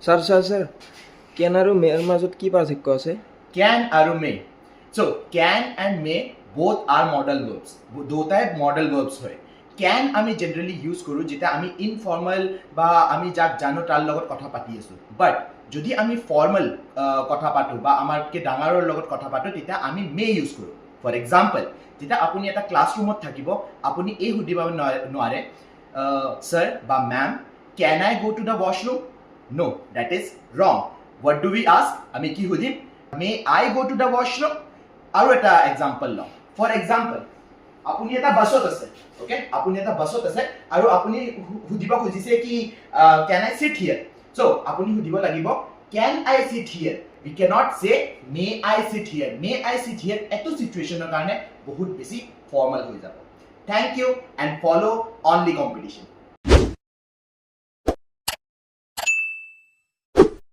Sir কেন আৰু মেৰ মাজত কি পাৰ্থক্য আছে? Can আৰু may. So can and may both are modal verbs. দুটাই modal verbs হয়. Can আমি generally use কৰোঁ যেতিয়া আমি informal বা আমি যাক জানো তাৰ লগত কথা পাতি আছোঁ. But যদি আমি formal কথা পাতোঁ বা আমাতকৈ ডাঙৰৰ লগত কথা পাতোঁ তেতিয়া আমি may use কৰোঁ. For example, যেতিয়া আপুনি এটা ক্লাছৰুমত থাকিব আপুনি এই সুধিব নোৱাৰে sir বা ma'am, can I go to the washroom? No, that is wrong. What do we ask? আমি কি সুধিম? May I go to the washroom? আৰু এটা এক্সাম্পল লওঁ. ফৰ এক্সাম্পল আপুনি এটা বাছত আছে, অ'কে? আপুনি এটা বাছত আছে আৰু আপুনি সুধিব খুজিছে কি কেন আই চিট হিয়াৰ? চ' আপুনি সুধিব লাগিব কেন আই চিট হিয়াৰ? উই কেনট চে may I seat here. May I seat হিয়াৰ এইটো চিটুৱেশ্যনৰ কাৰণে বহুত বেছি ফৰ্মেল হৈ যাব. Thank you and follow' only competition.